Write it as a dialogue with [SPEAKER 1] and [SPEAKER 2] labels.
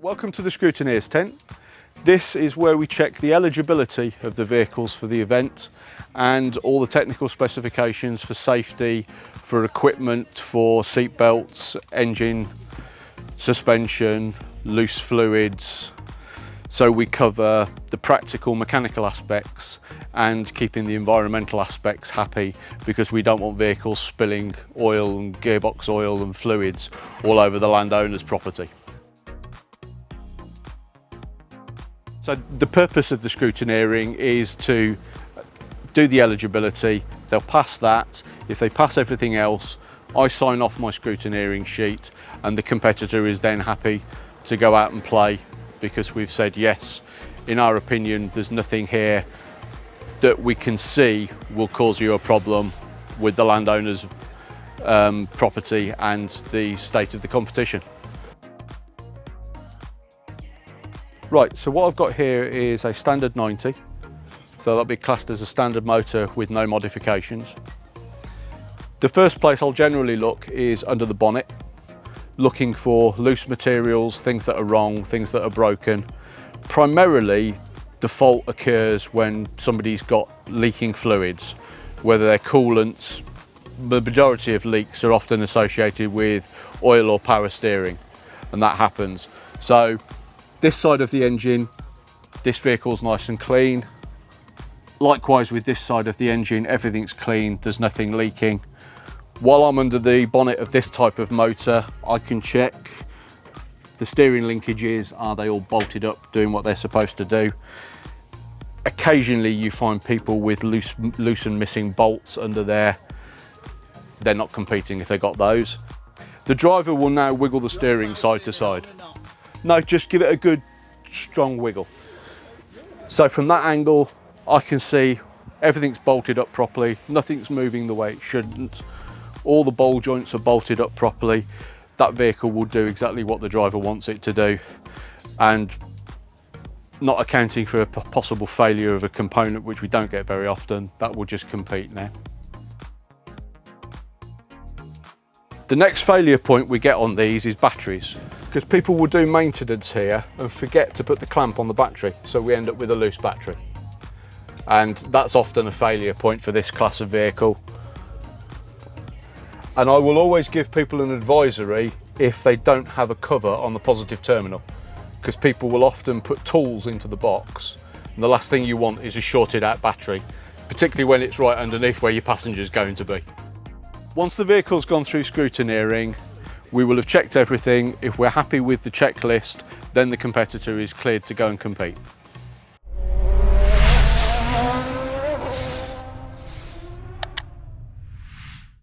[SPEAKER 1] Welcome to the Scrutineers tent. This is where we check the eligibility of the vehicles for the event and all the technical specifications for safety, for equipment, for seat belts, engine, suspension, loose fluids. So we cover the practical mechanical aspects and keeping the environmental aspects happy, because we don't want vehicles spilling oil and gearbox oil and fluids all over the landowner's property. So the purpose of the scrutineering is to do the eligibility. They'll pass that. If they pass everything else, I sign off my scrutineering sheet and the competitor is then happy to go out and play, because we've said yes, in our opinion, there's nothing here that we can see will cause you a problem with the landowner's property and the state of the competition. Right, so what I've got here is a standard 90, so that'll be classed as a standard motor with no modifications. The first place I'll generally look is under the bonnet, looking for loose materials, things that are wrong, things that are broken. Primarily, the fault occurs when somebody's got leaking fluids, whether they're coolants. The majority of leaks are often associated with oil or power steering, and that happens. So this side of the engine, this vehicle's nice and clean. Likewise with this side of the engine, everything's clean, there's nothing leaking. While I'm under the bonnet of this type of motor, I can check the steering linkages. Are they all bolted up, doing what they're supposed to do? Occasionally you find people with loose and missing bolts under there. They're not competing if they got those. The driver will now wiggle the steering side to side. No, just give it a good strong wiggle. So from that angle, I can see everything's bolted up properly, nothing's moving the way it shouldn't. All the ball joints are bolted up properly. That vehicle will do exactly what the driver wants it to do, and not accounting for a possible failure of a component, which we don't get very often, that will just compete now. The next failure point we get on these is batteries, because people will do maintenance here and forget to put the clamp on the battery, so we end up with a loose battery. And that's often a failure point for this class of vehicle. And I will always give people an advisory if they don't have a cover on the positive terminal, because people will often put tools into the box, and the last thing you want is a shorted out battery, particularly when it's right underneath where your passenger's going to be. Once the vehicle's gone through scrutineering, we will have checked everything. If we're happy with the checklist, then the competitor is cleared to go and compete.